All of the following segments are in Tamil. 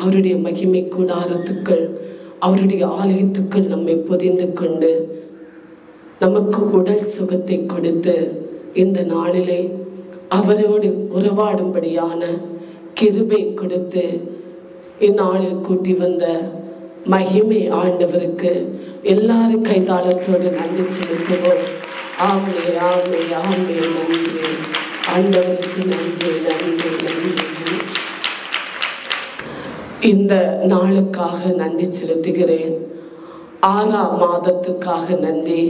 அவருடைய மகிமை கூடாரத்துக்குள், அவருடைய ஆலயத்துக்குள் நம்மை பொதிந்து கொண்டு நமக்கு உடல் சுகத்தை கொடுத்து இந்த நாளிலே அவரோடு உறவாடும்படியான கிருபை கொடுத்து இந்நாளில் கூட்டி வந்த மகிமை ஆண்டவருக்கு எல்லாரும் கைதாளத்தோடு நன்றி செலுத்துவோம். ஆமே ஆமே ஆமே. நன்றி ஆண்டவருக்கு, நன்றி நன்றி நன்றி. இந்த நாளுக்காக நன்றி செலுத்துகிறேன். 6ஆம் மாதத்துக்காக நன்றி.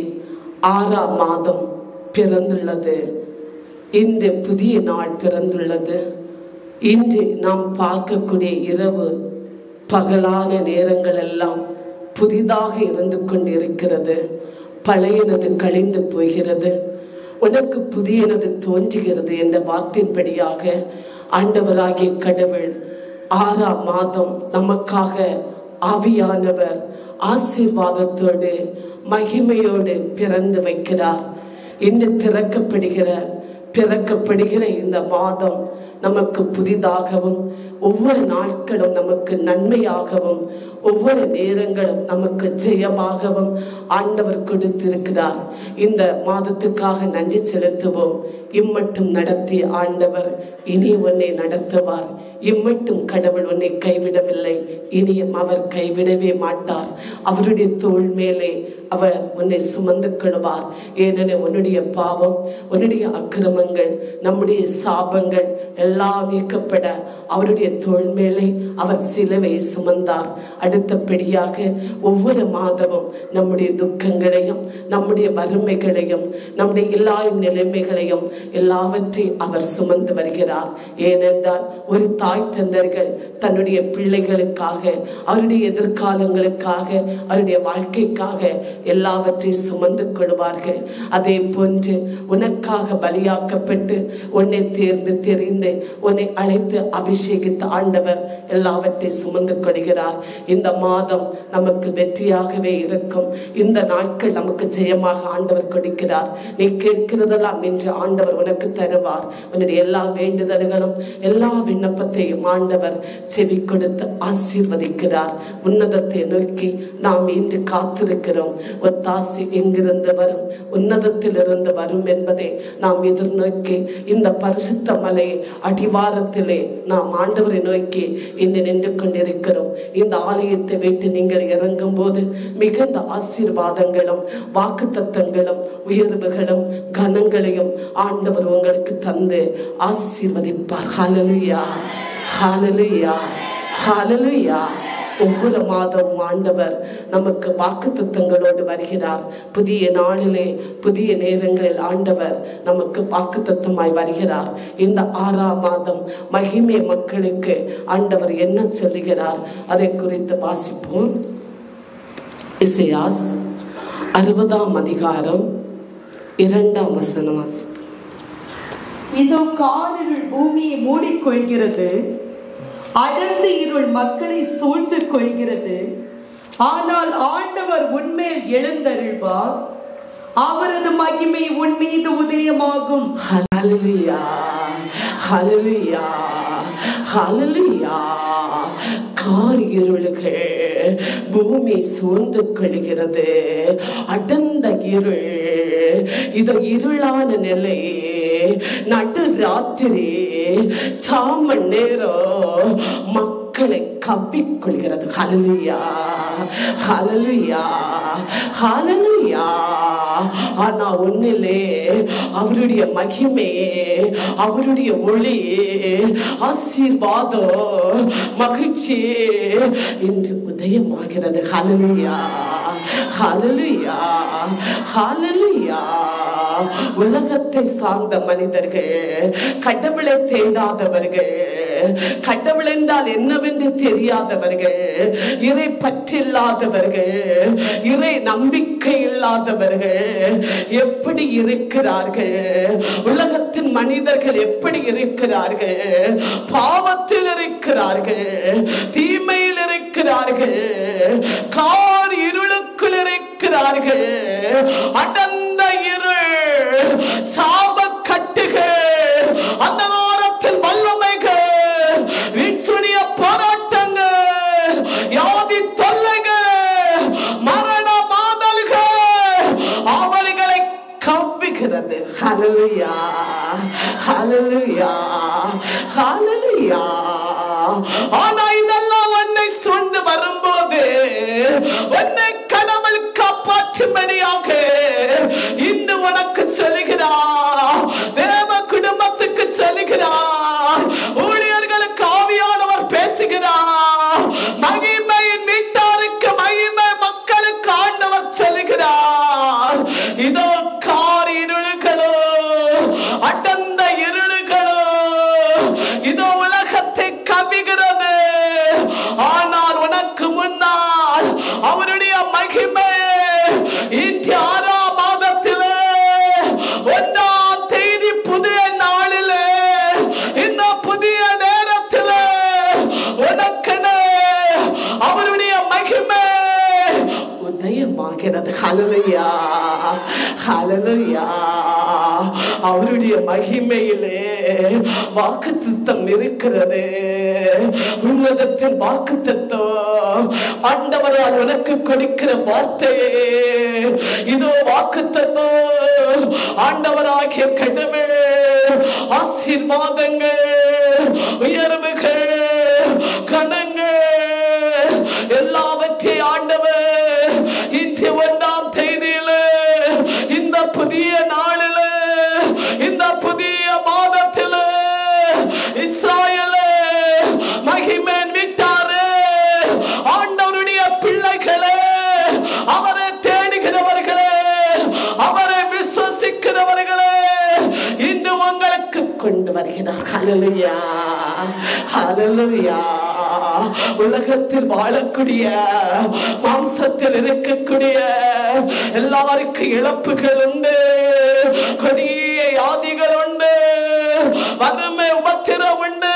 6ஆம் மாதம் பிறந்துள்ளது. இன்று புதிய நாள் பிறந்துள்ளது. இன்று நாம் பார்க்கக்கூடிய இரவு பகலான நேரங்கள் எல்லாம் புதிதாக இருந்து கொண்டிருக்கிறது. பழையனது கழிந்து போகிறது, உனக்கு புதியனது தோன்றுகிறது என்ற வார்த்தையின்படியாக ஆண்டவராகிய கடவுள் 6ஆம் மாதம் நமக்காக ஆவியானவர் ஆசீர்வாதத்தோடு மகிமையோடு பிறந்து வைக்கிறார். இன்று பிறக்கப்படுகிற இந்த மாதம் நமக்கு புதிதாகவும், ஒவ்வொரு நாட்களும் நமக்கு நன்மையாகவும், ஒவ்வொரு நேரங்களும் நமக்கு ஜெயமாகவும் ஆண்டவர் கொடுத்திருக்கிறார். இந்த மாதத்துக்காக நன்றி செலுத்துவோம். இம்மட்டும் நடத்திய ஆண்டவர் இனி உன்னை நடத்துவார். இம்மட்டும் கடவுள் உன்னை கைவிடவில்லை, இனியும் அவர் கைவிடவே மாட்டார். அவருடைய தோள் மேலே அவர் உன்னை சுமந்து கொள்வார். ஏனெனில் உன்னுடைய பாவம், உன்னுடைய அக்கிரமங்கள், நம்முடைய சாபங்கள் எல்லாம் நீக்கப்பட அவருடைய தோள் மேலே அவர் சிலுவை சுமந்தார். அடுத்தபடியாக ஒவ்வொரு மாதமும் நம்முடைய துக்கங்களையும், நம்முடைய வறுமைகளையும், நம்முடைய எல்லா நிலைமைகளையும் எல்லாவற்றையும் அவர் சுமந்து வருகிறார். ஏனென்றால் ஒரு தாய் தந்தர்கள் தன்னுடைய பிள்ளைகளுக்காக, அவருடைய எதிர்காலங்களுக்காக, அவருடைய வாழ்க்கைக்காக எல்லாவற்றையும் சுமந்து கொள்வார்கள். அதே போன்று உனக்காக பலியாக்கப்பட்டு உன்னை தேர்ந்து தெரிந்து உன்னை அழைத்து அபிஷேகித்த ஆண்டவர் எல்லாவற்றையும் சுமந்து கொள்கிறார். இந்த மாதம் நமக்கு வெற்றியாகவே இருக்கும். இந்த நாட்கள் நமக்கு ஜெயமாக ஆண்டவர் கொடுக்கிறார். நீ கேட்கிறதெல்லாம் என்று ஆண்டவர் உனக்கு தருவார். உன்னுடைய எல்லா வேண்டுதல்களும், எல்லா விண்ணப்பத்தையும் ஆண்டவர் செவி கொடுத்து ஆசீர்வதிக்கிறார். உன்னதத்தை நோக்கி நாம் இன்று காத்திருக்கிறோம். ஒத்தாசி எங்கிருந்து வரும்? உன்னதத்திலிருந்து வரும் என்பதை நாம் எதிர்நோக்கி இந்த பரிசுத்த மலை அடிவாரத்திலே நாம் ஆண்டவரை நோக்கி இன்று நின்று கொண்டிருக்கிறோம். இந்த ஆலயத்தை விட்டு நீங்கள் இறங்கும் போது மிகுந்த ஆசீர்வாதங்களும், வாக்கு தத்தங்களும், உயர்வுகளும், கனங்களையும் ஆண்டவர் உங்களுக்கு தந்து ஆசீர்வதிப்பார். ஹல்லேலூயா, ஹல்லேலூயா, ஹல்லேலூயா. ஒவ்வொரு மாதமும் ஆண்டவர் நமக்கு வாக்கு தத்தங்களோடு வருகிறார். புதிய நாளிலே, புதிய நேரங்களில் ஆண்டவர் நமக்கு வாக்கு தத்தமாய் வருகிறார். இந்த 6ஆம் மாதம் மகிமை மக்களுக்கு ஆண்டவர் என்ன சொல்லுகிறார் அதை குறித்து வாசிப்போம். இசையாஸ் 60ஆம் அதிகாரம் 2ஆம் வசனம் வாசிப்போம். இதோ காரிருள் பூமியை மூடிக்கொள்கிறது, அடர்ந்து இருள் மக்களை சூழ்ந்து கொள்கிறது. ஆனால் ஆண்டவர் உன்மேல் எழுந்தருள்வார், அவரது மகிமை உன் மீது உதயமாகும். ஹல்லேலூயா, ஹல்லேலூயா, ஹல்லேலூயா. காரிருள்கள் பூமி சூழ்ந்து கொள்கிறது, அடர்ந்த இருள். இது இருளான நிலை. நடு ராத்திரி சாமன் நேரம் மக்களை கவ்விக்கொள்கிறது. ஹல்லேலூயா, ஹல்லேலூயா, ஹல்லேலூயா. ஆனா உன்னிலே அவருடைய மகிமை, அவருடைய ஒளி, ஆசீர்வாதம், மகிழ்ச்சி இன்று உதயமாகிறது. ஹல்லேலூயா, ஹல்லேலூயா, ஹல்லேலூயா. உலகத்தை சார்ந்த மனிதர்கள், கடவுளை தேடாதவர்கள், கடவுள் என்றால் என்னவென்று தெரியாதவர்கள், இறை பற்றில்லாதவர்கள், இறை நம்பிக்கை இல்லாதவர்கள் எப்படி இருக்கிறார்கள்? உலகத்தின் மனிதர்கள் எப்படி இருக்கிறார்கள்? பாவத்தில் இருக்கிறார்கள், தீமையில் இருக்கிறார்கள், கார் இருளுக்குள் இருக்கிறார்கள். அடர்ந்த இருள், சாப கட்டுகள், அந்தகாரத்தின் வல்லமைகள், வீழ்ச்சிய போராட்டங்கள், ஹalleluya ஹalleluya. ஆனா இதெல்லாம் உன்னை சூழ்ந்து வரும்போது உன்னை கடவுள் காப்பாற்றும்படியாக இன்று உனக்கு சொல்லுகிறார், தேவ குடும்பத்துக்கு சொல்லுகிறார், ஊழியர்களுக்கு ஆவியானவர் பேசுகிறார், மகிமையின் வீட்டாருக்கு மகிமை மக்களுக்கு ஆண்டவர் சொல்லுகிறார். இதோ கார் இருளுகளோ அடர்ந்த இருளுகளோ இதோ உலகத்தை கவிகிறது. ஆனால் உனக்கு முன்னால் அவருடைய மகிமை இன்று 6ஆம் மாதத்திலே 1ஆம் தேதி புதிய நாளிலே இந்த புதிய நேரத்திலே உனக்கென அவருடைய மகிமை உதயமாகிறது. ஹல்லேலூயா ஹல்லேலூயா. அவருடைய மகிமையிலே வாக்குத்தத்தம் இருக்கிறது. உன்னதத்தின் வாக்குத்தத்தம் ஆண்டவரால் உனக்கு கொடுக்கிற வார்த்தையே இதோ வாக்குத்தத்தம். ஆண்டவராகிய கடவுள் ஆசீர்வாதங்கள், உயர்வுகள், கனங்கள் எல்லாவற்றையும் ஆண்டவர் இன்று 1ஆம் தேதியிலே இந்த புதிய நாளிலே இந்த புதிய மாதத்திலே இஸ்ராயேலே மகிமையின் வீட்டாரே ஆண்டவருடைய பிள்ளைகளே அவரை தேடுகிறவர்களே அவரை விசுவசிக்கிறவர்களே இன்று உங்களுக்கு கொண்டு வருகிறார். ஹல்லேலூயா ஹல்லேலூயா. உலகத்தில் வாழக்கூடிய மாம்சத்தில் இருக்கக்கூடிய எல்லாருக்கும் இழப்புகள் உண்டு, கொடிய வியாதிகள் உண்டு, வறுமை உபத்திரம் உண்டு,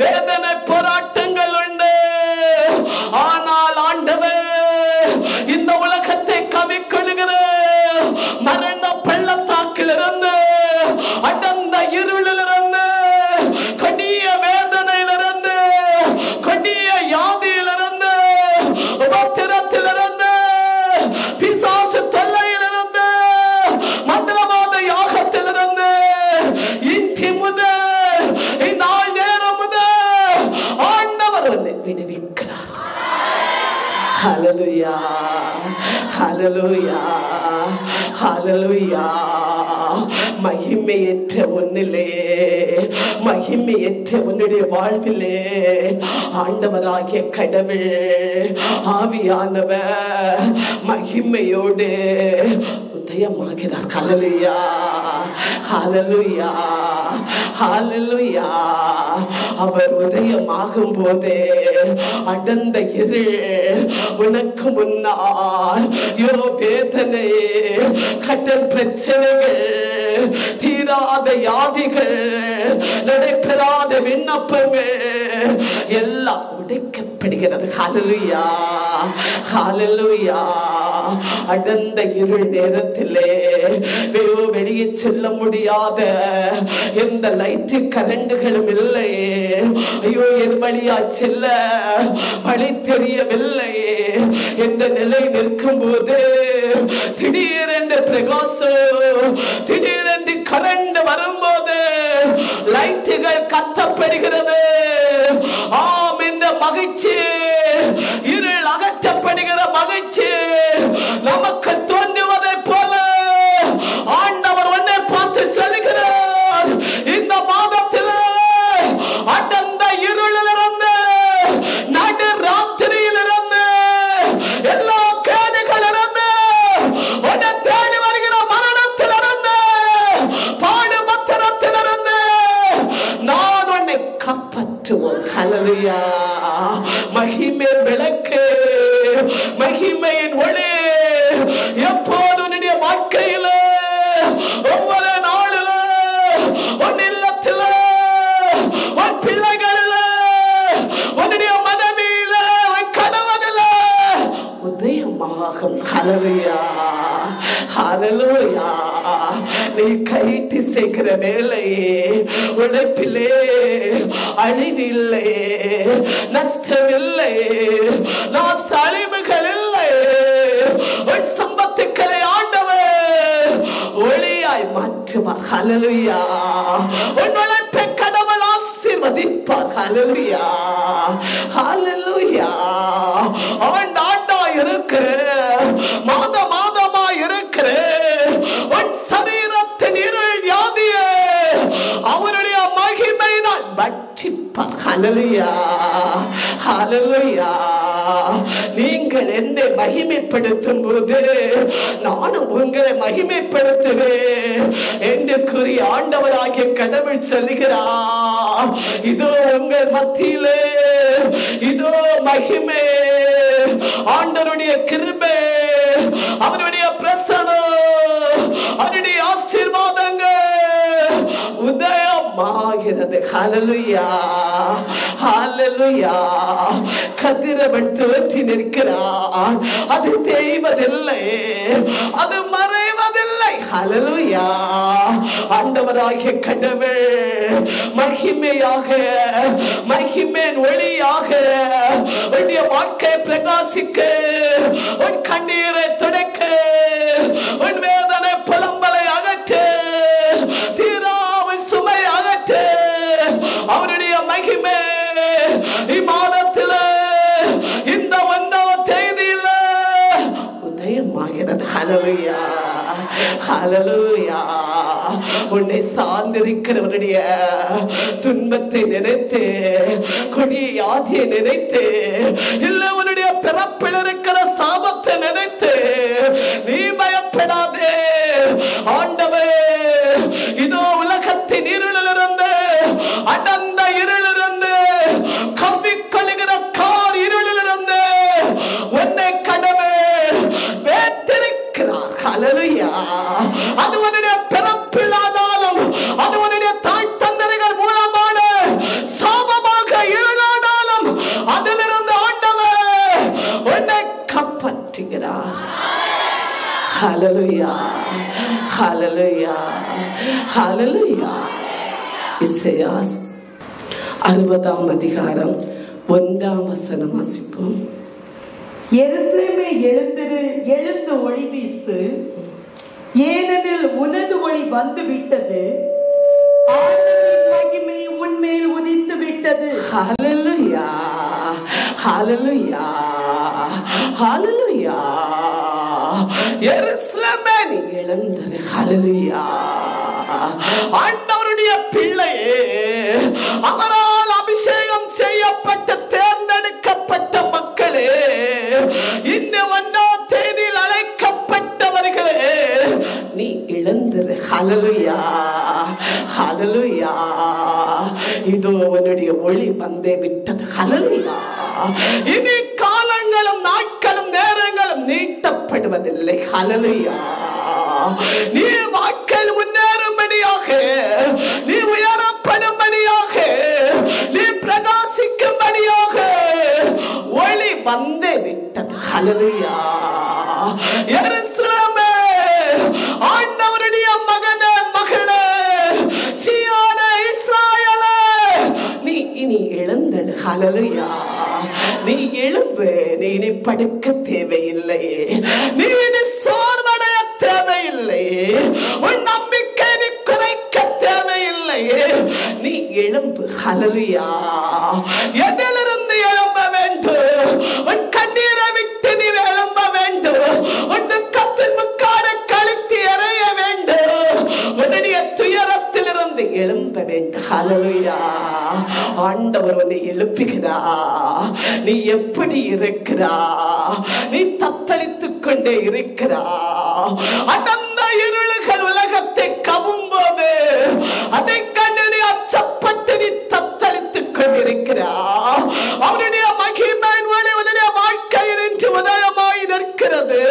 வேதனை போராட்டங்கள் உண்டு. ஆனால் ஆண்டவர் இந்த உலகத்தை கவிக்கொள்கிற மரண பள்ளத்தாக்கில் இருந்து அடர்ந்த இருளிலிருந்து கொடிய வேதனையிலிருந்து கொடிய வியாதியிலிருந்து உபத்திரத்திலிருந்து பிசாசு தொல்லையிலிருந்து மந்திரவாத யாகத்திலிருந்து இன்று முதல் இந்நாள் நேரம் முதல் ஆண்டவர் உன்னை விடுவிக்கிறார். ஹல்லேலூயா ஹல்லேலூயா ஹல்லேலூயா. மகிமையற்ற ஒன்னிலே மகிமையற்ற உன்னுடைய வாழ்விலே ஆண்டவராகிய கடவுள் ஆவியானவர் மகிமையோடு உதயமாகிறார். ஹல்லேலூயா ஹல்லேலூயா ஹல்லேலூயா. அவர் உதயமாகும் போதே அடர்ந்த இருள் உனக்கு முன்னால் வேதனை, கடன் பிரச்சனைகள், தீராத வியாதிகள், நடைபெறாத விண்ணப்பங்கள் எல்லாம் உடைக்கப்படுகிறது. ஹல்லேலூயா ஹல்லேலூயா. அடர்ந்த இருள் நேரத்திலே வெளியே செல்ல முடியாத எந்த லைட்டு கரண்டுகளும் இல்லை. ஐயோ எது வழியா செல்ல வழி தெரியவில்லை என்ற நிலை நிற்கும் போது திடீரென்று பிரகாசம், திடீரென்று கரண்ட் வரும்போது லைட்டுகள் கத்தப்படுகிறது. ஆம், இந்த மகிழ்ச்சி, இருள் அகற்றப்படுகிற மகிழ்ச்சி நமக்கு தோன்றுவதை போல ஆண்டவர் உன்னை பார்த்து சொல்லுகிறார். இந்த மாதத்தில் அடர்ந்த இருளிலிருந்து, நடு ராத்திரியிலிருந்து, எல்லா கேடுகளிலிருந்து, உன்னை தேடி வருகிற மரணத்திலிருந்து, பாடு பத்திரத்திலிருந்து நான் உன்னை காப்பாற்றுவோம். ஹல்லேலூயா. மகிமை விளக்கு, மகிமையின் ஒளி எப்போது உன்னுடைய வாழ்க்கையில ஒவ்வொரு நாளில உன் இல்லத்தில உன் பிள்ளைகளில உன்னுடைய மனைவியில உன் கணவனில உதயமாகும். ஹல்லேலூயா ஹல்லேலூயா. நீ கைட்டு செய்கிற வேலையே உழைப்பிலே அழிவில்லை, நஷ்டமில்லை, அழிவுகள் இல்லை. உன் சம்பத்துக்களை ஆண்டவர் ஒளியாய் மாற்ற உயர்த்துவார். ஹல்லேலூயா. உன் உழைப்பை கடவுள் ஆசீர்வதிப்பார். ஹல்லேலூயா. ஹல்லேலூயா. அவன் ஆண்டா இருக்கிற மாதமா இருக்கிற உன் சரீரத்தின் இருள் வியாதியே அவருடைய மகிமை நான் பட்சிப்பார். ஹல்லேலூயா. ஹல்லேலூயா. நீங்கள் என்னை மகிமைப்படுத்தும் போது நானும் உங்களை மகிமைப்படுத்துவேன் என்று கூறி ஆண்டவராகிய கடவுள் சொல்கிறார். இதோ உங்கள் மத்தியிலே இதோ மகிமை, ஆண்டவருடைய கிருபை, அவருடைய பிரசன்னம், அவருடைய ஆசீர்வாதங்கள் உதயமாகிறது. ஹல்லேலூயா. ஹல்லேலூயா. கதிரவன் தோன்றி நிற்கிறான். அது தேய்வதில்லை, அது மறைவதில்லை. ஹல்லேலூயா. ஆண்டவராகிய கடவுள் மகிமையாக, மகிமையின் ஒளியாக உன்னுடைய வாழ்க்கையை பிரகாசிக்க, உன் கண்ணீரை துடைக்க, உன் வேதனை புலம்பலை அகற்ற, தீராவை சுமை அகற்ற அவருடைய மகிமை இம்மாதத்தில் இந்த 1ஆம் தேதியில் உதயமாகிறது. ஹல்லேலூயா. ஹல்லேலூயா. உன்னை சார்ந்திருக்கிறவருடைய துன்பத்தை நினைத்து, கொடிய வியாதியை நினைத்து, இல்ல உன்னுடைய பிறப்பில் இருக்கிற சாபத்தை நினைத்து நீ பயப்படாதே. ஆண்டவரே, இதோ உலகத்தின் இருளிலிருந்து, அடர்ந்த இருளிலிருந்து, கவ்விக்கொள்ளுகிற கார் இருளிலிருந்து உன்னை கடவுள் வேற்றிருக்கிறார். ஹல்லேலூயா. அது உன்னுடைய பிறப்பில்லாதாலும், அது உன்னுடைய தாய் தந்தர்கள் மூலமான சாபமாக இருளானாலும் அதிலிருந்து ஆண்டவர் உன்னை காப்பாற்றுகிறார். ஹல்லேலூயா. ஹல்லேலூயா. ஹல்லேலூயா. இசையா 60ஆம் அதிகாரம் 1ஆம் வசனம் வாசிப்போம். எருசலேமே எழுந்திரு, எழுந்து ஒளி வீசு, ஏனெனில் உனது ஒளி வந்து விட்டது, ஆண்டவரின் மகிமை உன்மேல் உதித்து விட்டது. ஹல்லேலூயா. ஹல்லேலூயா. ஹல்லேலூயா. எருசலேமே நீ எழுந்திரு. ஹல்லேலூயா. ஆண்டவருடைய பிள்ளையே, அவரால் அபிஷேகம் செய்யப்பட்ட தேர்ந்தெடுக்கப்பட்ட மக்களே, இந்த 1ஆம் தேதியில் அழைக்கப்பட்டவர்களே, நீ எழுந்திரு. ஹல்லேலூயா. ஹல்லேலூயா. இதோ உன்னுடைய ஒளி வந்தே விட்டது. ஹல்லேலூயா. இனி காலங்களும் நாட்களும் நேரங்களும் நீட்டப்படுவதில்லை. ஹல்லேலூயா. நீ வாழ்க்கையில் முன்னேறும்படியாக, நீ உயரப்படும்படியாக, நீ பிரகாசிக்கும்படியாக ஒளி வந்தே விட்டது. ஹல்லேலூயா. எருசலேமே, ஆண்டவருடைய மகனே, மகளே, சீயோனே, இஸ்ராயேலே, நீ இனி எழுந்தடு. ஹல்லேலூயா. நீ எழும்பு. நீ இனி படுக்க தேவையில்லை. நீ இனி சோர்வடைய தேவையில்லை. உன் நம்பிக்கை நீ குறைக்க தேவையில்லை. நீ எழும்பு. ஹல்லேலூயா. எதிலிருந்து எழும்ப வேண்டும்? உன் கண்ணீரை விட்டு நீ எழும்ப வேண்டும். உன் துக்கத்தின் முக்காட கழித்து எறைய வேண்டும். உன்னுடைய துயரத்திலிருந்து எழும்ப வேண்டும். ஹல்லேலூயா. ஆண்டவர் உன்னை எழுப்புகிறா. நீ எப்படி இருக்கிறா? நீ தத்தளித்துக் கொண்டே இருக்கிறா. அடர்ந்த இருளுகள் உலகத்தை கவும் போது அதை கண்டு நீ அச்சப்பட்டு நீ தத்தளித்துக் கொண்டிருக்கிறா. அவருடைய மகிமையின் ஒளி உன்னுடைய வாழ்க்கையில் இன்று உதயமாய் நிற்கிறது.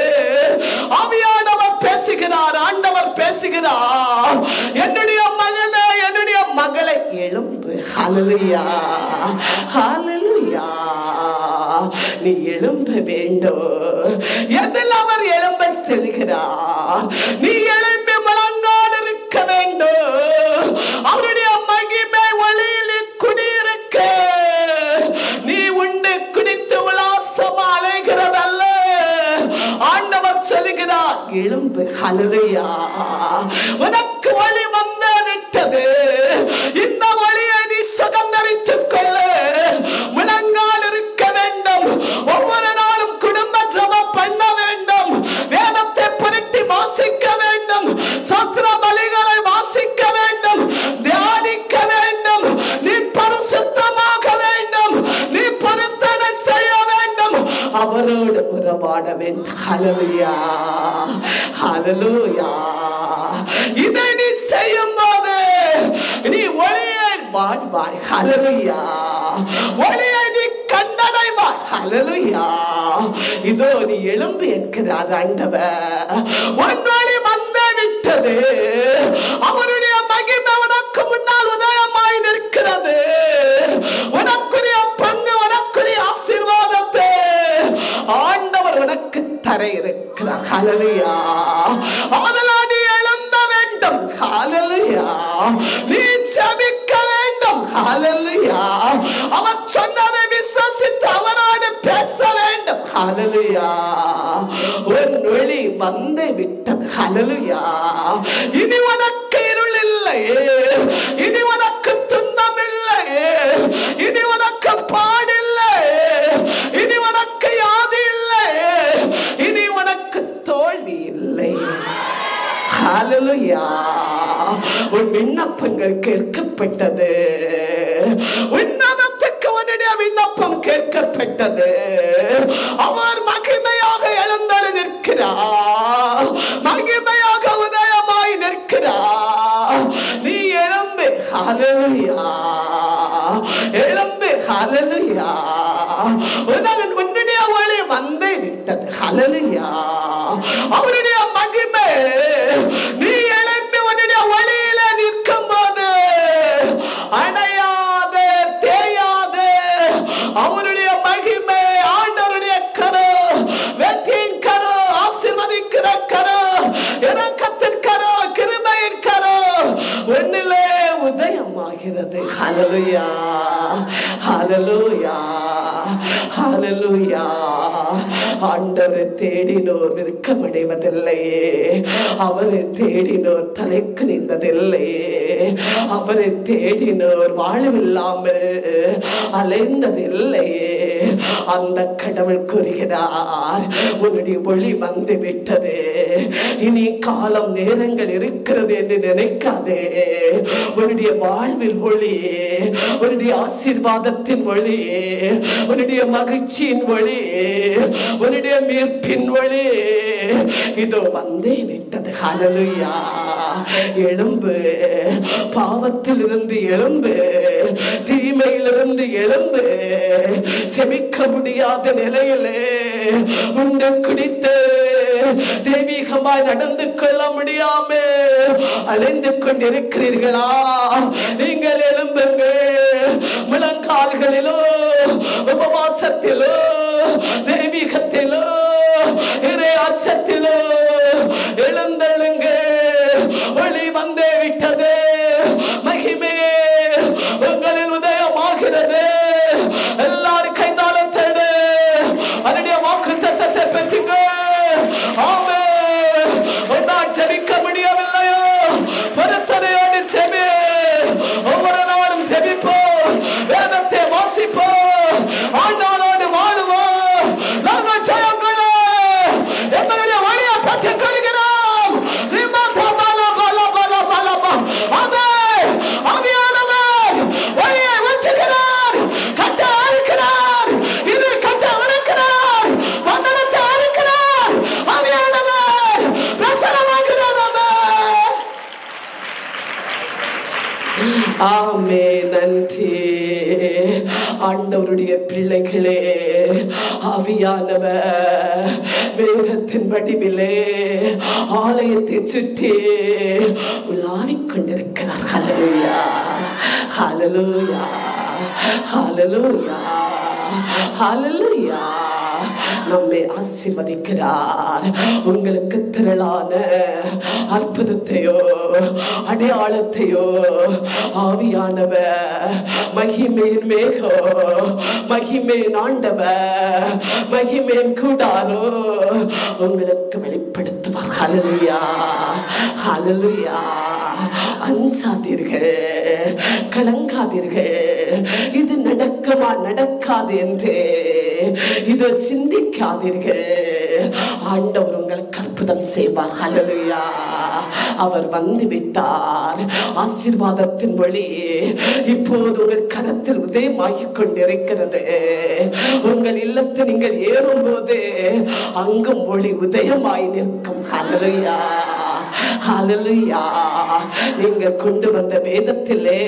ஆவியானவர் பேசுகிறார். ஆண்டவர் பேசுகிறார். என்னுடைய மகனே, என்னுடைய மகளை எழும்பு. ஹல்லேலூயா. ஹல்லேலூயா. நீ எழும்ப வேண்டும். எதில் அவர் எழும்ப செல்கிறார்? நீ எழும்பி முழங்கால் இருக்க வேண்டும். அவருடைய மகிமை ஒளியில் குடியிருக்க. நீ உண்டு குடித்து உல்லாசமா அலைகிறதல்ல. ஆண்டவர் சொல்லுகிறார், எழும்பு. ஹல்லேலூயா. உனக்கு ஒளி வந்து விட்டது. இந்த ஒளியை நீ சுதந்தரித்துக் கொள்ள முழங்கால் இருக்க வேண்டும். ஒவ்வொரு நாளும் குடும்ப ஜெபம் பண்ண வேண்டும். வேதத்தை புரட்டி வாசிக்க வேண்டும். சத்திர பலிகளை வாசிக்க வேண்டும். தியானிக்க வேண்டும். நீ பரிசுத்தமாக வேண்டும். நீ பொருத்தனை செய்ய வேண்டும். அவரோடு உறவாட வேண்டும். ஹல்லேலூயா, ஹல்லேலூயா. இதை நீ செய்யும் போது நீ ஒளியை வாழ்வாய். ஹல்லேலூயா. ஒளியை நீ கண்டடைவாய். ஹல்லேலூயா. இதோ நீ எழும்பு என்கிறார் ஆண்டவர். உன் ஒளி வந்து விட்டது. அவருடைய மகிமை உனக்கு முன்னால் உதயமாய் நிற்கிறது. உனக்குரிய பங்கு, உனக்குரிய ஆசீர்வாதத்தை ஆண்டவர் உனக்கு தர இருக்கிறார். ஹல்லேலூயா. அதனால் நீ எழும்ப வேண்டும். ஹல்லேலூயா. நீ ஜெபிக்க வேண்டும். ஹல்லேலூயா. அவர் சொன்னதை விசுவாசித்து அவரோடு பேச வேண்டும். ஹல்லேலூயா. உன் ஒளி வந்து விட்டது. ஹல்லேலூயா. இனி உனக்கு இருள் இல்லை. இனி உனக்கு துன்பம் இல்லை. இனி உனக்கு பாடில்லை. இனி உனக்கு யாது இல்லை. இனி உனக்கு தோல்வி இல்லை. ஹல்லேலூயா. உன் விண்ணப்பங்கள் கேட்கப்பட்டது. உன்னதத்துக்கு உன்னுடைய விண்ணப்பம் கேட்கப்பட்டது. அவர் மகிமையாக எழுந்தருளி நிற்கிறார். மகிமையாக உதயமாய் நிற்கிறார். நீ எழும்பு. ஹல்லேலூயா. எழும்பு. ஹல்லேலூயா. உன்னுடைய ஒளி வந்து விட்டது. ஹல்லேலூயா. அவருடைய மகிமை நீ எழும்பி உன்னுடைய ஒளியில நிற்கும் போது அணையாது, தேயாது. அவருடைய மகிமை, ஆண்டவருடைய கரு, வெற்றியின் கரு, ஆசீர்வதிக்கிற கரு, இரக்கத்தின் கரு, கிருபையின் கரு உன்னிலே உதயமாகிறது. ஹல்லேலூயா, ஹல்லேலூயா, ஹல்லேலூயா. ஆண்டவரை தேடினோர் விருக்கமடைவதில்லையே. அவரை தேடினோர் தலைக்கு நின்றதில்லையே. அவரை தேடினோர் வாழவில்லாமல் அலைந்ததில்லையே. அந்த கடவுள் கூறுகிறார், உன்னுடைய ஒளி வந்து விட்டது. இனி காலம் நேரங்கள் இருக்கிறது என்று நினைக்காதே. உன்னுடைய வாழ்வில் ஒளி, உன்னுடைய ஆசீர்வாதத்தின் ஒளி, உன்னுடைய மகிழ்ச்சியின் ஒளி, உன்னுடைய மீட்பின் ஒளி இதோ வந்தே விட்டது. ஹல்லேலூயா. எழும்பு. பாவத்தில் இருந்து எழும்பு. தீமையிலிருந்து எழும்பு. செமிக்க முடியாத நிலையிலே உண்டு குடித்து தெய்வீகமாய் நடந்து கொள்ள முடியாம அலைந்து கொண்டிருக்கிறீர்களா? நீங்கள் எழும்புங்கள். முழங்கால்களிலோ, உபவாசத்திலோ, தெய்வீகத்திலோ, இறை அச்சத்திலோ எழுந்தெழுங்க. ஒளி வந்தே விட்டது. மகிமையே உங்களில் உதயமாகிறது. எல்லாரும் கைதாளத்தோடு அதனுடைய வாக்குத்தத்தத்தை பெற்றுங்க. ஆமென். ஒன்றால் செபிக்க முடியவில்லையோ பொறுத்தனையோடு செபி. ஒவ்வொரு நாளும் செபிப்போம். வேதத்தை வாசிப்போம். ஆண்டவரோடு வாழுவோம். நாங்கள் ஜெயங்கள எங்களுடைய வழியை பெற்றுக் கொள்கிறோம். ஆவியானவர் வழியை வெட்டுகிறார். கட்ட அறுக்கிறார். இது கட்ட அறுக்கிறார். வந்தனத்தை அறுக்கிறார். ஆவியானவர் பிரசனமாகிறார். ஆமே. நன்றி ஆண்டவருடைய பிள்ளைகளே. ஆவியானவர் வேகத்தின் வடிவிலே ஆலயத்தை சுற்றி உலாவிக் கொண்டிருக்கிறார். ஹல்லேலூயா, ஹல்லேலூயா, ஹல்லேலூயா, ஹல்லேலூயா. நம்மை ஆசீர்வதிக்கிறார். உங்களுக்கு திரளான அற்புதத்தையோ அடையாளத்தையோ ஆவியானவர் மகிமையின் மேகோ, மகிமையின் ஆண்டவர், மகிமையின் கூடாரோ உங்களுக்கு வெளிப்படுத்துவார். ஹல்லேலூயா, ஹல்லேலூயா, அஞ்சாதீர்கள், கலங்காதீர்கள். இது நடக்குமா நடக்காது என்று இது சிந்திக்காதீர்கள். ஆண்டவர் உங்களுக்கு அற்புதம் செய்வார். ஹல்லேலூயா. அவர் வந்து விட்டார். ஆசீர்வாதத்தின் வழி இப்போது உங்கள் கரத்தில் உதயமாகிக் கொண்டிருக்கிறது. உங்கள் இல்லத்தை நீங்கள் ஏறும்போது அங்கும் ஒளி உதயமாய் நிற்கும். ஹல்லேலூயா, ஹல்லேலூயா. நீங்க கொண்டு வந்த வேதத்திலே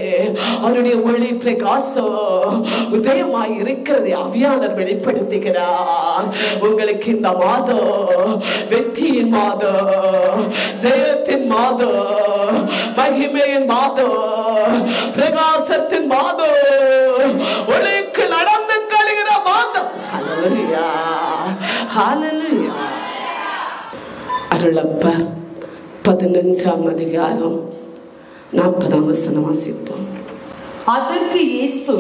அவருடைய ஒளி பிரகாசம் உதயமாய் இருக்கிறதை ஆவியானவர் வெளிப்படுத்துகிறார். உங்களுக்கு இந்த மாதம் வெற்றியின் மாதம், ஜெயத்தின் மாதம், மகிமையின் மாதம், பிரகாசத்தின் மாதம், ஒளிக்கு நடந்து கழிகிற மாதம். ஹல்லேலூயா, ஹல்லேலூயா. அருளப்பர் 11ஆம் அதிகாரம் 40ஆம் வசனம் வாசிப்போம். அதற்கு இயேசு,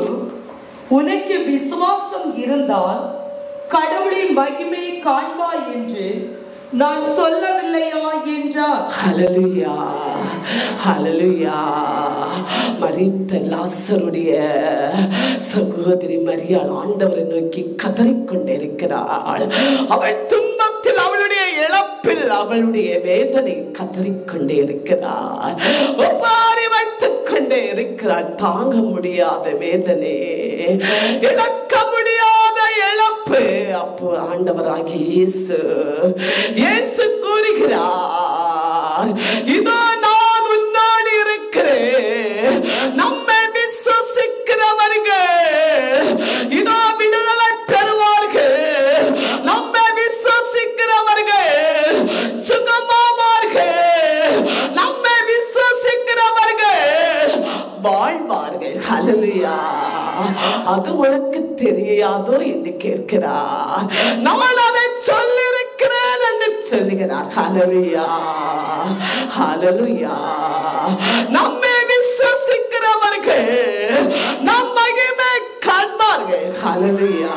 உனக்கு விசுவாசம் இருந்தால் கடவுளின் மகிமையை காண்பாய் என்று நான் சொல்லவில்லையா என்றார். ஹல்லேலூயா, ஹல்லேலூயா. மரித்த லாசருடைய சகோதரி மரியாள் ஆண்டவரை நோக்கி கதறிக்கொண்டிருக்கிறாள். அவள் துன்பத்தில், அவளுடைய இழப்பில், அவளுடைய வேதனை கதறிக்கொண்டே இருக்கிறாள். ஒப்பாரி வைத்துக் கொண்டே இருக்கிறாள். தாங்க முடியாத வேதனை, இழக்க முடியாத இழப்பு. அப்போ ஆண்டவராகிய இயேசு கூறுகிறார், இதோ நான் உன்னோடு இருக்கிறேன். நம்மை விசுவசிக்கிறவர்கள் இதோ விடுதலை பெறுவார்கள். நம்மை விசுவசிக்கிறவர்கள் சுகமாவார்கள். நம்மை விசுவசிக்கிறவர்கள் வாழ்வார்கள். ஹல்லேலூயா. அது உனக்கு தெரியாதோ என்று கேட்கிறார். நான் அதை சொல்லிருக்கிறேன் என்று சொல்லுகிறார். ஹல்லேலூயா, ஹல்லேலூயா. நம்மை விசுவசிக்கிறவர்கள் நம் மகிமை காண்பார்கள். ஹல்லேலூயா.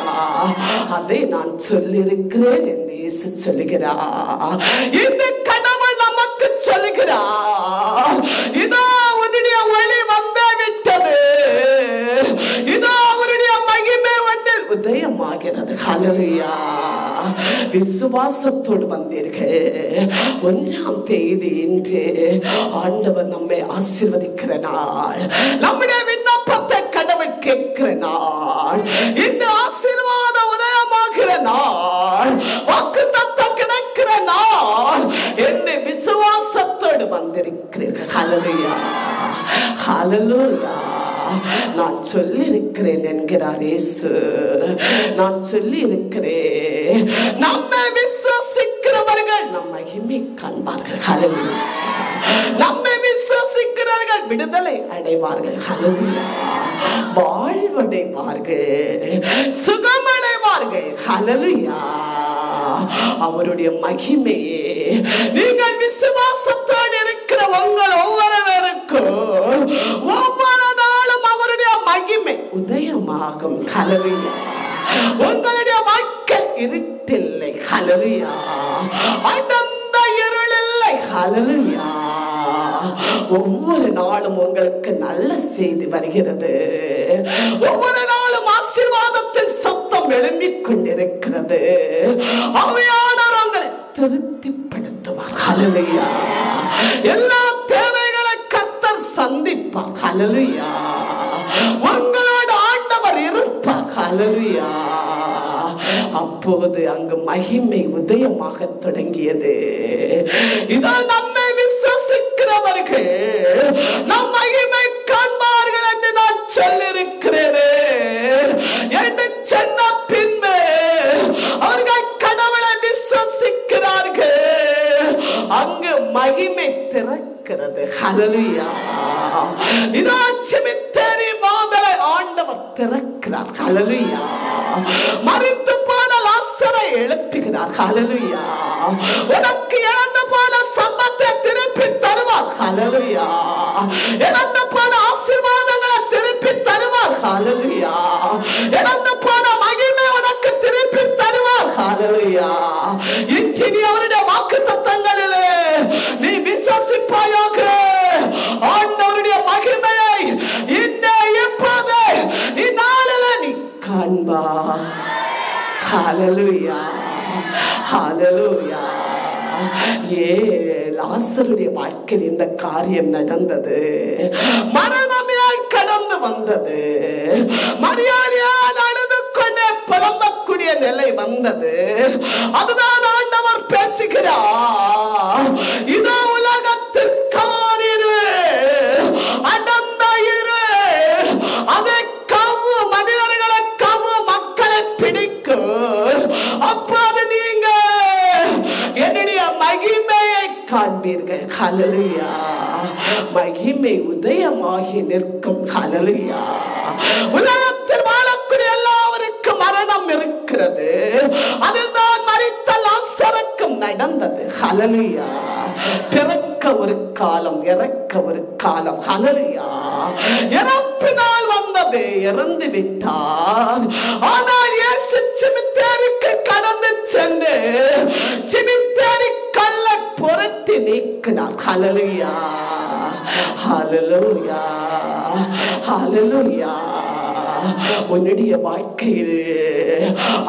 அதை நான் சொல்லிருக்கிறேன் என்று இயேசு சொல்லுகிறார். இந்த கடவுள் நமக்கு சொல்லுகிறார், இதோ உன்னுடைய ஒளி வந்து விட்டது. இதோ அவருடைய மகிமை ஒன்றில் உதயமாகிறது. ஹல்லேலூயா. விசுவாசத்தோடு வந்தீர்கள். 1ஆம் தேதி இன்று ஆண்டவர் நம்மை ஆசீர்வதிக்கிற நாள். நம்முடைய விண்ணப்பத்தை கடவுள் கேட்கிற நாள். இந்த ஆசீர்வாத உதயமாகிற நாள், வாக்குத்தத்தம் கிடைக்கிற நாள் என்று விசுவாசத்தோடு வந்திருக்கிறீர்கள். ஹல்லேலூயா, ஹல்லேலூயா. நான் சொல்லி இருக்கிறேன் என்கிறார் இயேசு. நான் சொல்லி இருக்கிறேன், நம்மை விசுவசிக்கிறவர்கள் நம் மகிமை காண்பார்கள். ஹல்லேலூயா. நம்மை விசுவசிக்கிறவர்கள் விடுதலை அடைவார்கள். ஹல்லேலூயா. வாழ்வடைவார்கள், சுகமடைவார்கள். ஹல்லேலூயா. அவருடைய மகிமையே நீங்கள் விசுவாசத்தோடு இருக்கிற உங்கள் ஒவ்வொருவருக்கும் ஒவ்வொரு நாளும் அவருடைய மகிமை உதயமாகும். ஹல்லேலூயா. உங்களுடைய வாழ்க்கை இருட்டில்லை. ஹல்லேலூயா. அடர்ந்த இருள் இல்லை. ஹல்லேலூயா. ஒவ்வொரு நாளும் உங்களுக்கு நல்ல செய்தி வருகிறது. ஒவ்வொரு நாளும் ஆசீர்வாதத்தின் சத்தம் எழும்பிக் கொண்டிருக்கிறது. ஆவியானவர் உங்களை திருப்திப்படுத்துவார். ஹல்லேலூயா. எல்லா தேவைகளை கர்த்தர் சந்திப்பார். ஹல்லேலூயா. உங்களோட ஆண்டவர் இருப்பார். ஹல்லேலூயா. அப்போது அங்கு மகிமை உதயமாக தொடங்கியது. இதோ நம்மை விசுவசிக்கிறவர்கள் நம் மகிமை காண்பார்கள் என்று நான் சொல்லிருக்கிறேன் என்று சொன்ன பின்பு அவர்கள் கடவுளை விசுவசிக்கிறார்கள். அங்கு மகிமை திறக்கிறது. ஹல்லேலூயா. இதோ செமித்தேரி வாதலை ஆண்டவர் திறக்கிறார். ஹல்லேலூயா. மரித்து போன லாசரை எழுப்புகிறார். ஹல்லேலூயா. உனக்கு இழந்து போன சம்பத்தை திருப்பி தருவார். ஹல்லேலூயா. இழந்து போன ஆசீர்வாதங்களை திருப்பி தருவார். ஹல்லேலூயா. இழந்து போன மகிமை உனக்கு திருப்பி தருவார். ஹல்லேலூயா. இன்று நீ அவருடைய வாக்குத்தத்தங்களிலே நீ விசுவாசிப்பாயாக. ஹல்லேலூயா, ஹல்லேலூயா. லாசருடைய வாழ்க்கையில் இந்த காரியம் நடந்தது. மரணமே கடந்து வந்தது. மரியாதையால் அழுது கொண்டே புலம்பக்கூடிய நிலை வந்தது. அதுதான் ஆண்டவர் பேசுகிறார். இதோ உலகத்திற்காரிரு அடர்ந்த இரு, அதை கவு, மனிதர்களை கவு, மக்களை பிடிக்கும். அப்போது நீங்க என்னுடைய மகிமையை காண்பீர்கள். ஹல்லேலூயா. மகிமை உதயமாகி நிற்கும். ஹல்லேலூயா. உலகத்தில் வாழக்கூடிய எல்லாருக்கும் மரணம் இருக்கிறது. அதுதான் மரித்த லாசருக்கும் நடந்தது. ஹல்லேலூயா. பிறக்க ஒரு காலம், இறக்க ஒரு காலம். ஹல்லேலூயா. இறப்பினால் வந்தது, இறந்து விட்டார். ஆனால் இயேசு சிமித்தேருக்கு கடந்து சென்று சிமித்தேரி கல்லை புரட்டி நீக்கினார். ஹல்லேலூயா, ஹல்லேலூயா, ஹல்லேலூயா. உன்னுடைய வாழ்க்கையில்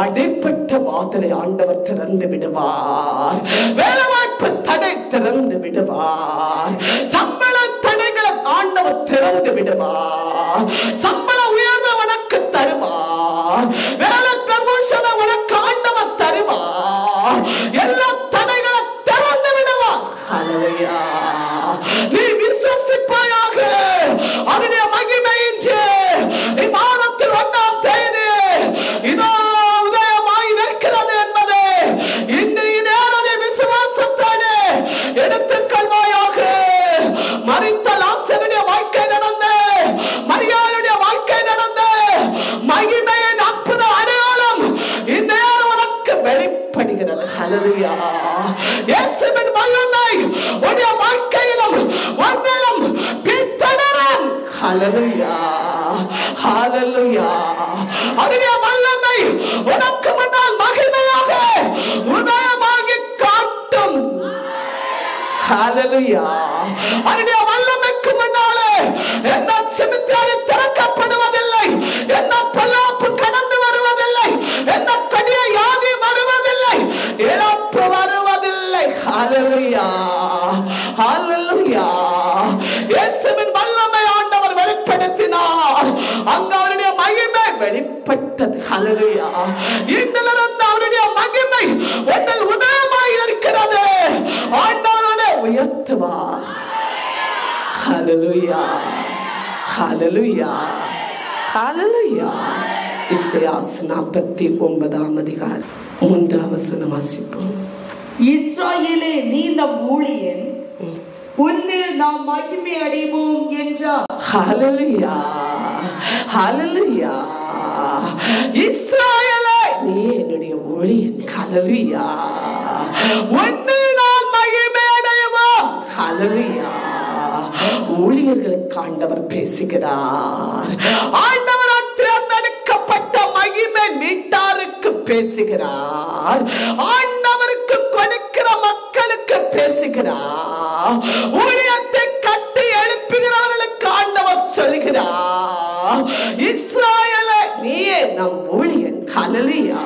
அடைப்பட்ட வாதலை ஆண்டவர் திறந்து விடுவார். வேலை வாய்ப்பு தடை திறந்து விடுவார். சம்பள தடைகளை ஆண்டவர் திறந்து விடுவார். சம்பள உயர்வை உனக்கு தருவார். வேலை பிரமோஷனை உனக்கு ஆண்டவர் தருவார். எல்லா தடைகளை திறந்து விடுவார். ஹல்லேலூயா. நீ விசுவாசிப்பாயாக. அவருடைய மகிமை இன்று வாரத்தில் 1ஆம் தேதி இதோ உதயமாய் நிற்கிறது என்பது இன்றைய நேரம் நீ விசுவாசத்தோடு எடுத்துக்கொள்வாயாக. மரித்த லாசருடைய வாழ்க்கை நடந்து, மரியாளுடைய வாழ்க்கை நடந்து, மகிமையின் அற்புத அடையாளம் இந்த நேரம் உனக்கு வெளிப்படுகிறது. ஹல்லேலூயா. இயேசுவின் வல்லமை உன்னுடைய வாழ்க்கையிலும் ஒன்றிலும் பின்தொடரும். ஹல்லேலூயா, ஹல்லேலூயா. அவருடைய வல்லமை உனக்கு முன்னால் மகிமையாக உதயமாகி காட்டும். ஹல்லேலூயா. அவருடைய வல்லமைக்கு முன்னாலே என்ன சிமித்தியாரி திறக்கப்படுவதில்லை, என்ன பொல்லாப்பு கடந்து வருவதில்லை, என்ன கடிய வியாதி வருவதில்லை, இழப்பு வருவதில்லை. ஹல்லேலூயா, ஹல்லேலூயா. இயேசுவின் வல்லமை ஆண்டவர் வெளிப்படுத்தினார். அங்க அவருடைய மகிமை வெளிப்பட்டது. ஹல்லேலூயா. இன்றிலிருந்து அவருடைய மகிமை உங்கள் உதயமாய் இருக்கிறது. ஆண்டவரோட உயர்த்துவார். ஹல்லேலூயா, ஹல்லேலூயா, ஹல்லேலூயா. இசையா 49ஆம் அதிகாரம் 3ஆம் வசனம் வாசிப்போம். இஸ்ராயேலே, நீ நம் ஊழியன், உன்னில் நாம் மகிமை அடைவோம் என்றார். ஹல்லேலூயா, ஹல்லேலூயா. இஸ்ராயேலே, நீ என்னுடைய ஊழியன். ஹல்லேலூயா. உன்னில் நாம் மகிமை அடைவோம். ஹல்லேலூயா. ஊழியர்களுக்கு ஆண்டவர் பேசுகிறார். ஆண்டவரால் தேர்ந்தெடுக்கப்பட்ட மகிமை வீட்டாருக்கு பேசுகிறார். ஆண்டவருக்கு கொடுக்கிற மக்களுக்கு பேசுகிறார். ஊழியத்தை கட்டி எழுப்புகிறவர்களுக்கு ஆண்டவர் சொல்கிறார், இஸ்ராயேலே, நீயே நம் ஊழியன். ஹல்லேலூயா.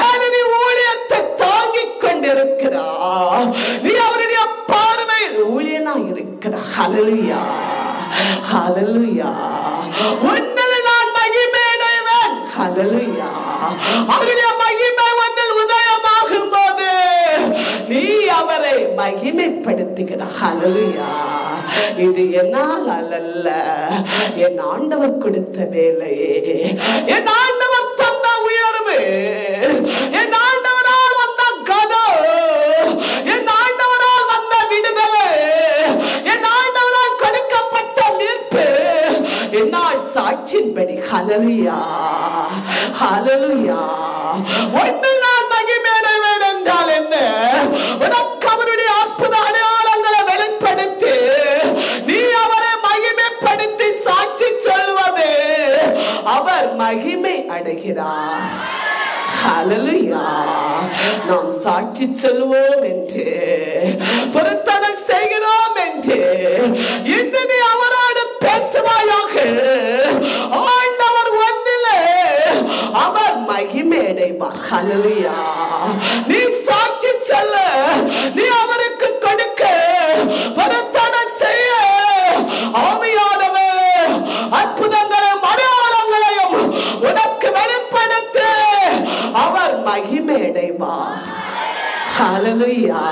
ஏன் நீ ஊழியத்தை தாங்கிக் கொண்டிருக்கிறார்? நீ அவருடைய பார்வையில் ஊழியனா இருக்கிறார். ஹல்லேலூயா, ஹல்லேலூயா. உன்னில் நான் மகிமை அடைவேன். ஹல்லேலூயா. அவருடைய மகிமை உன்னில் உதயமாகும் போது நீ அவரை மகிமைப்படுத்துகிறார். ஹல்லேலூயா. இது என்னால் அல்ல, என் ஆண்டவர் கொடுத்த வேலையே, என் ஆண்டவர் தந்த உயர்வு, என் ஆண்டவரால் வந்த கனம், என் ஆண்டவரால் வந்த விடுதலை, என் ஆண்டவரால் கொடுக்கப்பட்ட மீட்பு என்னால் சாட்சியின்படி. ஹல்லேலூயா, ஹல்லேலூயா. ஒன்றில் நான் மகிமை அடைவேன் என்றால் என்ன? உனக்கு அவருடைய அற்புத அடையாளங்களை வெளிப்படுத்தி நீ அவரை மகிமைப்படுத்தி சாட்சி சொல்வது, அவர் மகிமை அடைகிறார். ஹல்லேலூயா. நாம் சாட்சி சொல்வோம் என்று பொருத்தனை செய்கிறோம் என்று இன்று நீ அவரோடு பேசுவாயாக. ஆண்டவர் ஒன்றிலே அவர் மகிமை அடைவார். ஹல்லேலூயா. நீ சாட்சி சொல்ல, நீ அவருக்கு கொடுக்க, பரத்தனம் செய்ய ஆவியானவர் அற்புதங்களையும் அடையாளங்களையும் உனக்கு வெளிப்படுத்த அவர் மகிமை அடைவார். ஹல்லேலூயா.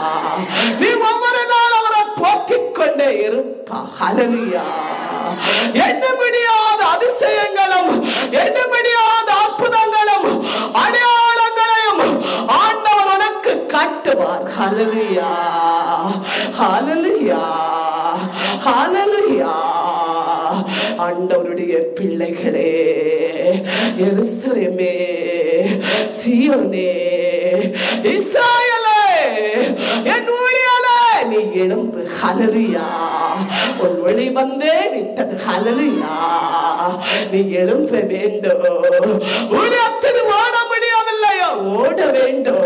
நீ ஒவ்வொரு நாள் அவரை போற்றிக் கொண்டே இருப்பா. ஹல்லேலூயா. எண்ண முடியாத அதிசயங்களும் எண்ண முடியாத அற்புதங்களும் அடையாளங்களையும் ஆண்டவர் உனக்கு காட்டுவார். ஹல்லேலூயா. ஹல்லேலூயா. ஹல்லேலூயா. ஆண்டவருடைய பிள்ளைகளே, எருசலேமே, சீயோனே, இஸ்ராயேலே, என் ஊழியலே, நீ எழும்பு. ஹல்லேலூயா. உன் ஒளி வந்தே விட்டது. ஹல்லேலூயா. நீ எழும்ப வேண்டும். ஊழியத்தில் ஓட முடியவில்லையோ, ஓட வேண்டும்.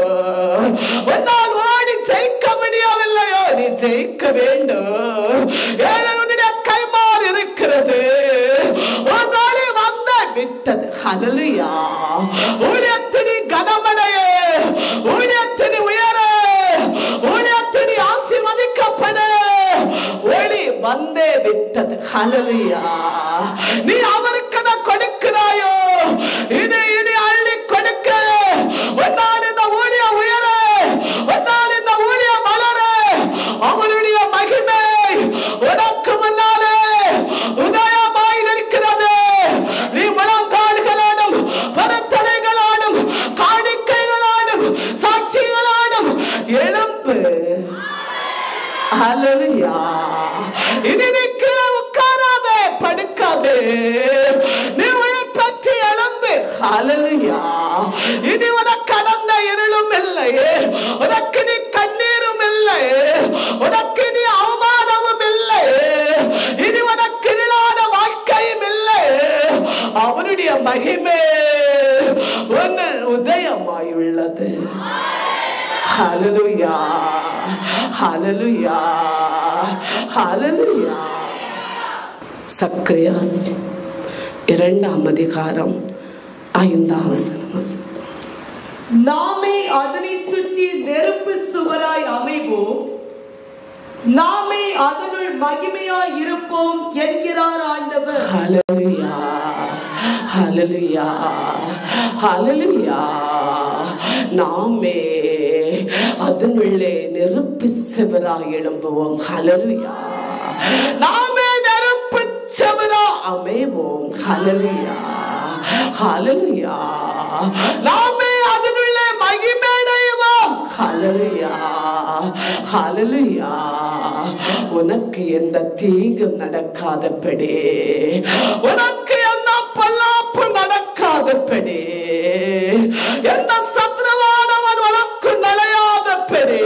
உன்னால் ஓடி ஜெயிக்க முடியவில்லையோ, நீ ஜெயிக்க வேண்டும். ஏனென்னுடைய கைமாறு இருக்கிறது. ஒரு நாளை வந்த விட்டது. ஹல்லேலூயா. ஊழியத்தின் கனமடைய, ஊழியத்தின் உயர, ஊழியத்தின் ஆசீர்வதிக்கப்பட ஒளி வந்தே விட்டது. ஹல்லேலூயா. நீ அவருக்கு கொடுக்கிறாயோ, இனி இனி அள்ளி கொடுக்க. ஒன்னால் இந்த ஊழிய உயர, ஒன்னால் இந்த ஊழிய வளர, அவருடைய மகிமை உனக்கு முன்னாலே உதயமாய் இருக்கிறது. நீ முழங்கால்களோடும் பரத்தனைகளோடும் காணிக்கைகளோடும் சாட்சிகளோடும் எழும்பு. ஹல்லேலூயா. இனி நீ கீழே உட்காராதே, படுக்காதே. நீ உயிர் பற்றி எழும்பு. ஹல்லேலூயா. இனி உனக்கு கடந்த இருளும் இல்லை, உனக்கு நீ கண்ணீரும் இல்லை, உனக்கு நீ அவமானமும் இல்லை, இனி உனக்கு இருளான வாழ்க்கையும் இல்லை. அவருடைய மகிமை உன்னில் உதயமாய் உள்ளது. ஹல்லேலூயா. ஹல்லேலூயா. ஹல்லேலூயா. சக்கரியாஸ் 2ஆம் அதிகாரம் 5ஆம் வசனம். நாமே அதனை சுற்றி நெருப்பு சுவராய் அமைவோம், நாமே அதனுள் மகிமையாய் இருப்போம் என்கிறார் ஆண்டவர். ஹல்லேலூயா. ஹல்லேலூயா. ஹல்லேலூயா. நாமே அதனுள்ளே நெருப்பு சுவராய் எழும்புவோம். ஹல்லேலூயா. நாமே நெருப்பு சுவரா அமைவோம். ஹல்லேலூயா. ஹல்லேலூயா. நாமே அதனுள்ளே மகிமை அடைவோம். ஹல்லேலூயா. ஹல்லேலூயா. உனக்கு எந்த தீங்கும் நடக்காதபடி, உனக்கு எந்த பொல்லாப்பு நடக்காதபடி, எந்த சத்ருவானவன் உனக்கு நுழையாதபடி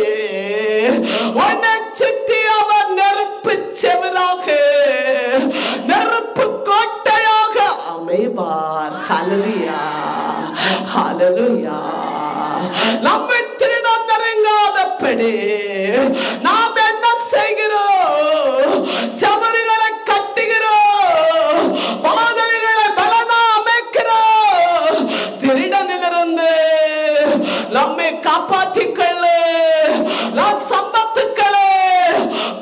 உன்னை சுற்றி அவன் நெருப்பு செவராக, நெருப்பு கோட்டையாக அமைவார். ஹல்லேலூயா. ஹல்லேலூயா. நம்மை திருடம் நெருங்காதபடி நாம் என்ன செய்கிறோம்? சவறுகளை கட்டுகிறோம், பாதைகளை பலனா அமைக்கிறோம். திருடனிலிருந்து நம்மை காப்பாற்றிக்கொள்ள நாம் சம்பத்துக்களை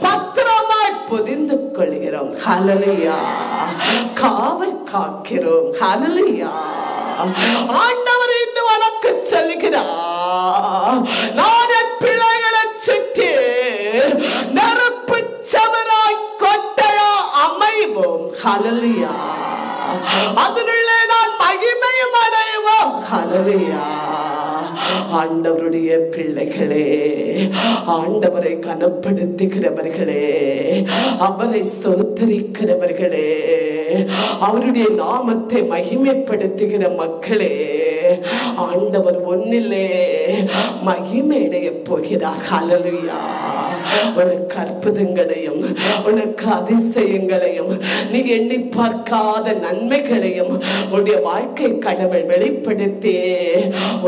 பத்திரமாய் பொதிந்து கொள்கிறோம். ஹல்லேலூயா. காவல் காக்கிறோம். ஹல்லேலூயா. ஆண்டவர் இன்று உனக்கு சொல்லுகிறார், நான் என் பிள்ளைகளை சுற்றி நெருப்பு சவராய் கொட்டையா அமைவோம். ஹல்லேலூயா. அதனுள்ளே நான் மகிமையும் அடைவோம். ஹல்லேலூயா. ஆண்டவருடைய பிள்ளைகளே, ஆண்டவரை கனப்படுத்துகிறவர்களே, அவரை ஸ்தோத்திரிக்கிறவர்களே, அவருடைய நாமத்தை மகிமைப்படுத்துகிற மக்களே, ஆண்டவர் ஒன்னிலே மகிமை அடைய போகிறார். ஹல்லேலூயா. உனக்கு அற்புதங்களையும் உனக்கு அதிசயங்களையும் நீ எண்ணி பார்க்காத நன்மைகளையும் உன்னுடைய வாழ்க்கை கடவுள் வெளிப்படுத்தி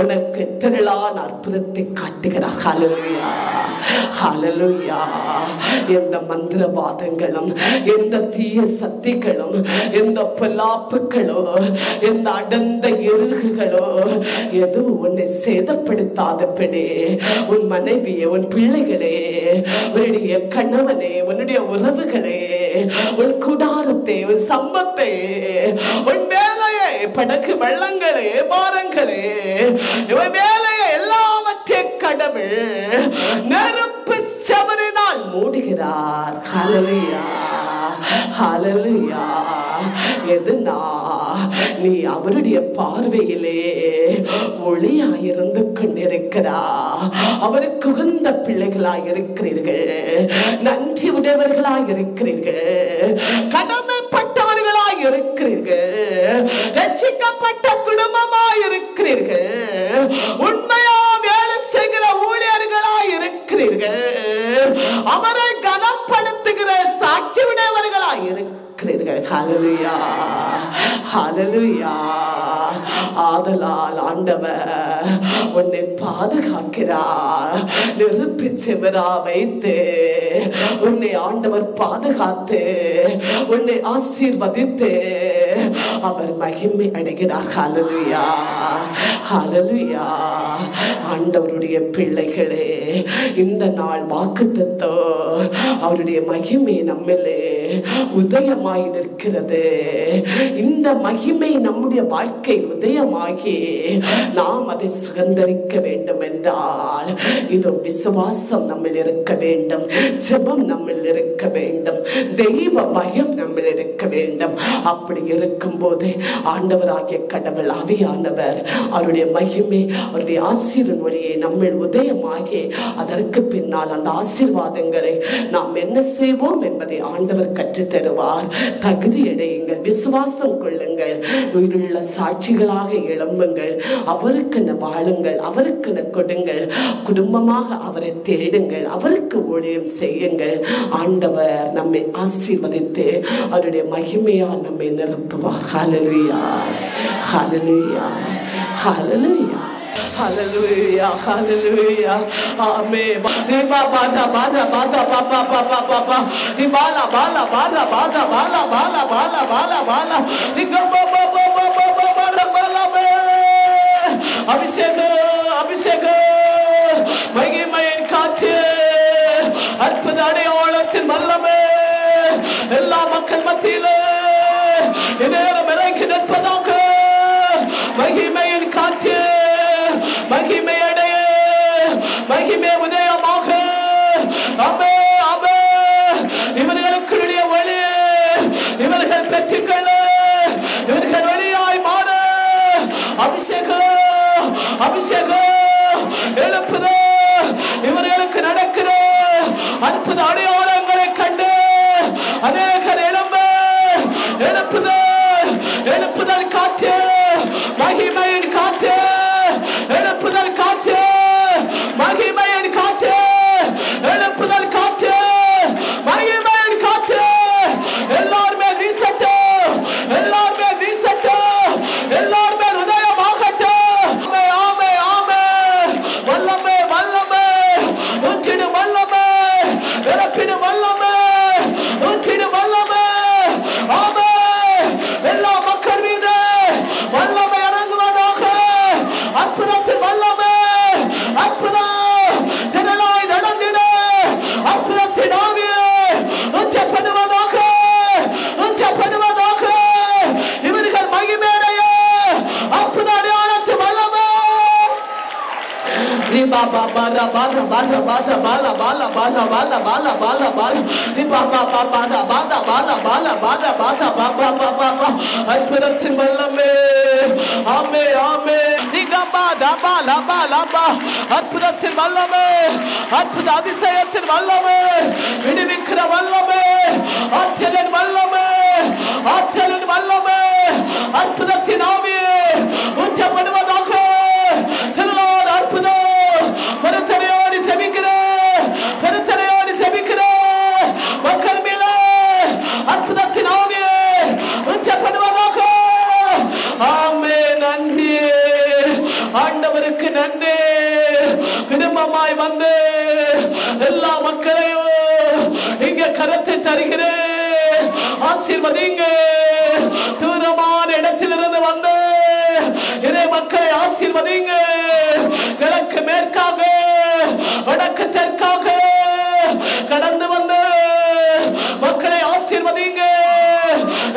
உனக்கு திரளான அற்புதத்தை காட்டுகிறார். ஹல்லேலூயா, ஹல்லேலூயா. எந்த மந்திரவாதங்களும், எந்த தீய சக்திகளும், எந்த பொல்லாப்புகளோ, எந்த அடர்ந்த இருள்களோ எதுவும் உன்னை சேதப்படுத்தாதபடி உன் மனைவியே, உன் பிள்ளைகளே, உன்னுடைய கணவனே, உன்னுடைய உறவுகளே, உன் குடாரத்தை, உன் சம்பத்தை, உன் வேலையை, படகு வெள்ளங்களே, பாரங்களே, இவன் வேலையை எல்லாவற்றையும் கடவுள் நெருப்பு செவரினால் மூடுகிறார். ஹல்லேலூயா, ஹல்லேலூயா. எதுனா நீ அவருடைய பார்வையிலே ஒளியாயிருந்து கொண்டிருக்கிறார். அவருக்கு உகந்த பிள்ளைகளாய் இருக்கிறீர்கள், நன்றி உடையவர்களாய் இருக்கிறீர்கள், கடமைப்பட்டவர்களாய் இருக்கிறீர்கள், ரட்சிக்கப்பட்ட குடும்பமாய் இருக்கிறீர்கள், உண்மையா வேலை செய்கிற ஊழியர்களாய் இருக்கிறீர்கள், அவரை கனப்படுத்துகிற சாட்சி உடையவர்களாய் இருக்கிறீர்கள். ஹல்லேலூயா, ஹல்லேலூயா. ஆதலால் ஆண்டவர் உன்னை பாதுகாக்கிறார். நெருப்பு செவரா வைத்து உன்னை ஆண்டவர் பாதுகாத்து உன்னை ஆசீர்வதித்து அவர் மகிமை அடைகிறார். ஹல்லேலூயா, ஹல்லேலூயா. ஆண்டவருடைய பிள்ளைகளே, இந்த நாள் வாக்குத்தத்தம் அவருடைய மகிமை நம்மிலே உதயமாய் நிற்கிறது. இந்த மகிமை நம்முடைய வாழ்க்கை உதயமாகி நாம் அதை சுதந்திரிக்க வேண்டும் என்றால் இதோ விசுவாசம் நம்மில் இருக்க வேண்டும், ஜெபம் நம்மில் இருக்க வேண்டும், தெய்வ பயம் நம்மில் இருக்க வேண்டும். அப்படி இருக்கும் போது ஆண்டவராகிய கடவுள் ஆவியானவர் அவருடைய மகிமை, அவருடைய ஆசீர்வாத வழியை நம்மில் உதயமாகி அதற்கு பின்னால் அந்த ஆசீர்வாதங்களை நாம் என்ன செய்வோம் என்பதை ஆண்டவர் கற்றுத் தருவார். தகுதி அடையுங்கள், விசுவாசம் கொள்ளுங்கள், உயிருள்ள சாட்சிகளாக எழும்புங்கள், அவருக்கென வாழுங்கள், அவருக்கென கொடுங்கள், குடும்பமாக அவரை தேடுங்கள், அவருக்கு ஊழியம் செய்யுங்கள். ஆண்டவர் நம்மை ஆசீர்வதித்து அவருடைய மகிமையால் நம்மை நிரப்புவார். ஹல்லேலூயா, ஹல்லேலூயா, ஹல்லேலூயா. Hallelujah, hallelujah, amen. Riba bada bada bada baba baba baba. Ribala bala bala bala bala bala bala bala bala. Riga baba baba baba bala bala be. Abhishek, Abhishek. மகிமையின் காற்று, அற்புத அடையாளத்தின் வல்லமே எல்லா மக்கள் மத்தியிலே நேரம் இறங்கி நிற்பதாக. மகிமையின் காற்று மகிமை அடைய, மகிமை உதயமாக. ஆமே, ஆமே. இவர்களுக்கு ஒளி, இவர்கள் பெற்றுக்கொள்ள, இவர்கள் ஒளியாய் மாற. அபிஷேகம், அபிஷேகம் எழுப்புத. இவர்களுக்கு நடக்கிற அற்புத அடையாளங்களை கண்டு அநேகர் எழும்ப எழுப்புத. எழுப்புதல் காற்று, மகிமையின் காற்று, எழுப்புதல் காற்று, மகிமையின் காற்று, எழுப்புதல் காற்று, மகிமையின் காற்று. எல்லாருமே வீசட்டும், எல்லாருமே வீசட்டும், எல்லாருமே உதயமாகட்டும். ஆமே, ஆமே. வல்லமே, வல்லமே, ஊற்றிடு வல்லமே, இறப்பிடு வல்லமே, ஊற்றிடு வல்லமே. ஆமே. எல்லா மக்கள் மீது வல்லமை இறங்குவதாக. அற்புதத்தில் வல்லமே, அற்புதம் திரளாய் நடந்திட. அற்புதத்தின் ஆவியே ஊற்றப்படுவதாக, ஊற்றப்படுவதாக. இவர்கள் மகிமையடைய அற்புத அடையாளத்தின் வல்லமே. Riba baba baba baba baba bala bala bala bala bala bala bala. Riba baba baba baba bala bala bala bala baba baba. அற்புதத்தின் வல்லமே. ஆமே, ஆமே. Riga baba bala bala bala. அற்புதத்தின் வல்லமே, அற்புத அதிசயத்தின் வல்லமே, விடுவிக்கிற வல்லமே, ஆற்றலின் வல்லமே, ஆற்றலின் வல்லமே, அற்புதத்தின் ஆவியே ஊற்றப்படுவதாக. திருநாள் அற்புதம். கருத்தனையோடு செபிக்கிறேன், கருத்தனையோடு நன்றி. குடும்பமாய் வந்து எல்லா மக்களையும் இங்க கரத்தை தருகிறேன். ஆசீர்வதிங்க. தூரமான இடத்திலிருந்து வந்து இறை மக்களை ஆசீர்வதிங்க. கிழக்கு மேற்காக வடக்கு தெற்காக கடந்து வந்து மக்களை ஆசீர்வதிங்க.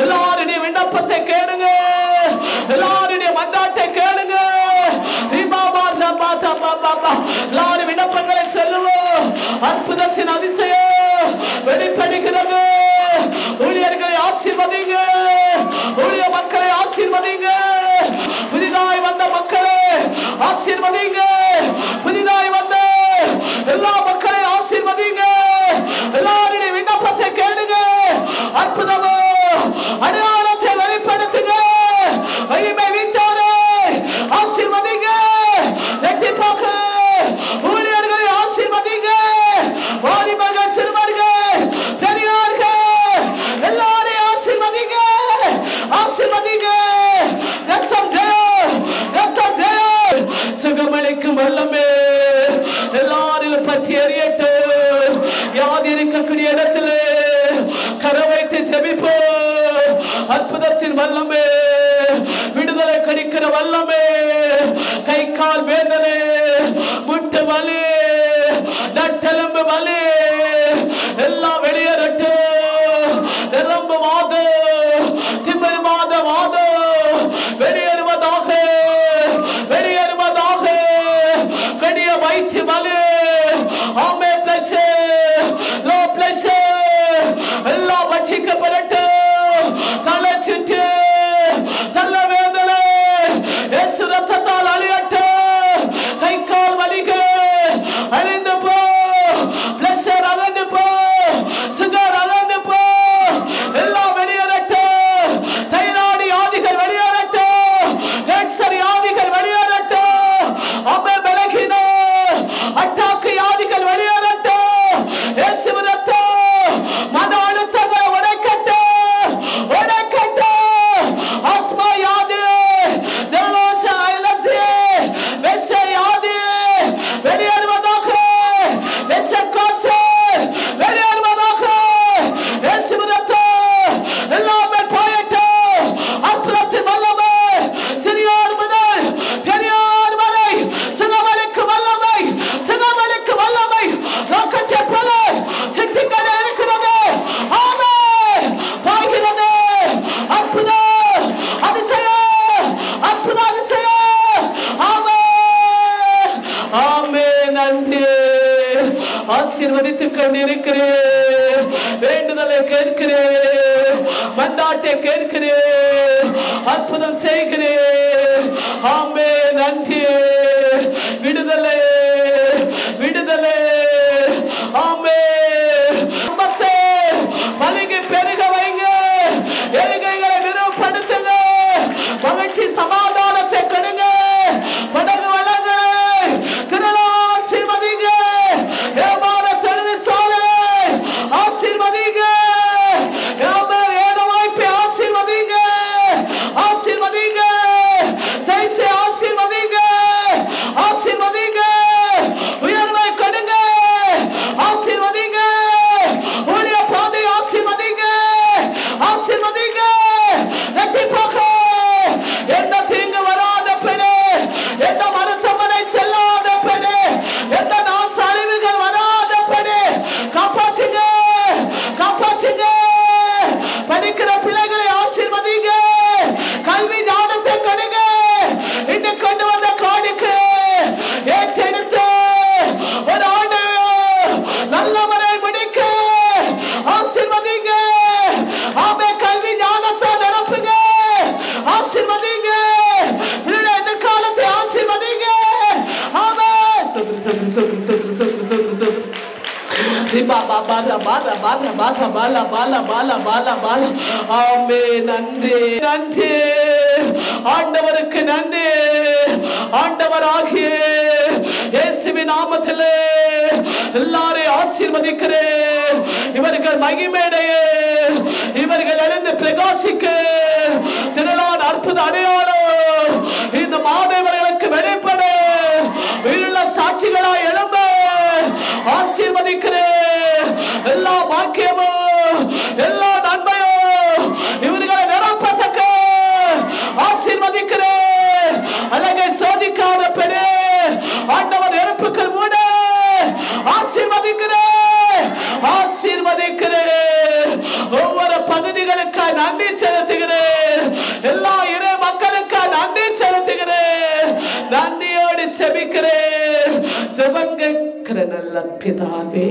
எல்லாருடைய விண்ணப்பத்தை கேளுங்க. எல்லாருடைய மன்றாட்டை கேளுங்க. எல்லாரும் விண்ணப்பங்களை செல்லுவோம். அற்புதத்தின் அதிசயம் வெளிப்படுகிறது. ஊழியர்களை ஆசீர்வதிங்க. ஊழிய மக்களை ஆசீர்வதிங்க. புதிதாய் வந்த மக்களை ஆசீர்வதிங்க. புதிதாய் வந்த எல்லா மக்களை ஆசீர்வதிங்க. எல்லாருடைய விண்ணப்பத்தை கேளுங்க. அற்புதமோ அடையாளத்தை வெளிப்படுத்துங்க. மகிமை வீட்டாரே ஆசீர்வதிங்க. இரட்டிப்பாக ஊழியர்களை ஆசீர்வதிங்க. வாலிபர்கள், சிறுவர்கள், பெரியார்கள் எல்லாரையும் ஆசீர்வதிங்க. ஆசீர்வதிங்க. ரத்தம் ஜெயம், ரத்தம் ஜெயம். சுகமளிக்கும் வல்லமே எல்லாரிலும் பற்றி எறியட்டும். யார் இருக்கக்கூடிய இடத்துல கரை வைத்து ஜெபிப்போ. அற்புதத்தின் வல்லமே, விடுதலை கிடைக்கிற வல்லமே, கை கால் வேதனை, முட்டு வலி, நட்டெலும்பு வலி எல்லாம் வெளியேறட்டும். எலும்பு வாதம், திமிர் வாதம் வெளியேறுவதாக, வெளியேறுவதாக. கடிய வயிற்று வலி, ஆமே பிரஷர், லோ பிரஷர் எல்லாம் வச்சிக்கப்படட்டும். தலை சுற்று, தலை வேதனை இயேசு ரத்தத்தால் அழியட்டும். கை கால் வலிகள் அழிந்து போ. பிரஷர் அகன்று போ. சுகர் அகன்று போ. எல்லாம் வெளியேறட்டும். தைராய்டு வியாதிகள் வெளியேறட்டும். கேன்சர் வியாதிகள் வெளியேறட்டும். அம்மே பலகீன அட்டாக்கு வியாதிகள் வெளியேறட்டும். இயேசு ரத்தம் மன அழுத்தங்களை உடைக்கட்டும், உடைக்கட்டும். ஆஸ்மா வியாதி, ஜலதோஷ, அலர்ஜி, விஷ வியாதி வெளியேறுவதாக. விஷ காய்ச்சல் வெளியேறுவதாக. இயேசு ரத்தம் எல்லாமே போயட்டும். அற்புதத்தின் வல்லமை சிறியோர் முதல் பெரியோர் வரை சுகமளிக்கும் வல்லமை, சுகமளிக்கும் வல்லமை ராக்கெட்டை போல சிட்டிக்கொண்டே இருக்கிறது. ஆமென். பாய்கிறது. அற்புதம், அதிசயம், அற்புத அதிசயம். ஆமென், ஆமென். நன்றி. ஆசீர்வதித்துக் கொண்டிருக்கிறேன். வேண்டுதலை கேட்கிறேன். மன்றாட்டை கேட்கிறேன். அற்புதம் செய்கிறேன். ஆமென். நன்றி. விடுதலை, விடுதலை. ஆமென். மத்தை பலிகை பெருக வைங்க. எலுகைகளை விரிவுபடுத்துங்க. மகிழ்ச்சி சமாதானத்தை கொடுங்க. படகு வளங்க. திருநா ஆசீர்வதிங்க. ஏமாற தொழுது சாலை ஆசீர்வதிங்க. ஏத வாய்ப்பை ஆசீர்வதிங்க. ஆசீர்வதிங்க. ஜெயிச்சை ஆசீர்வதிங்க. ஆசீர்வதிங்க. உயர்வை கொடுங்க. ஆசீர்வதிங்க. ஊழிய பாதை ஆசீர்வதிங்க. ஆசீர்வதிங்க. இரட்டிப்பாக எந்த தீங்கு வராத பெண்ணே, எந்த மருத்துவமனை செல்லாத பெண்ணே, எந்த நாச அழிவுகள் வராத பெண்ணே காப்பாற்றுங்க, காப்பாற்றுங்க. படிக்கிற பிள்ளைகளை ஆசீர்வதிங்க. கல்வி ஞானத்தை கொடுங்க. இன்னும் கொண்டு வந்த காணிக்கு ஏற்றெடுத்து ஒரு ஆண்டு நல்ல முறை முடிக்க ஆசீர்வதிங்க. ஆமே. கல்வி ஞானத்தை நிரப்புங்க. ஆசீர்வதிங்க. எதிர்காலத்தை ஆசீர்வதிங்க. ஆமே. சோத்ரு சோத்ரு சோத்ரு சோத்ரு சோத்ரு சோத்ரு சோத்ரு. நன்றி, நன்றி. ஆண்டவருக்கு நன்றி. ஆண்டவராகிய இயேசுவின் நாமத்திலே எல்லாரையும் ஆசீர்வதிக்கிறேன். இவர்கள் மகிமையடைய, இவர்கள் எழுந்து பிரகாசிக்க திருநாள் அற்புத அடையாளம் இந்த மாதவர்களுக்கு வெளிப்பட நல்ல பிதாவே.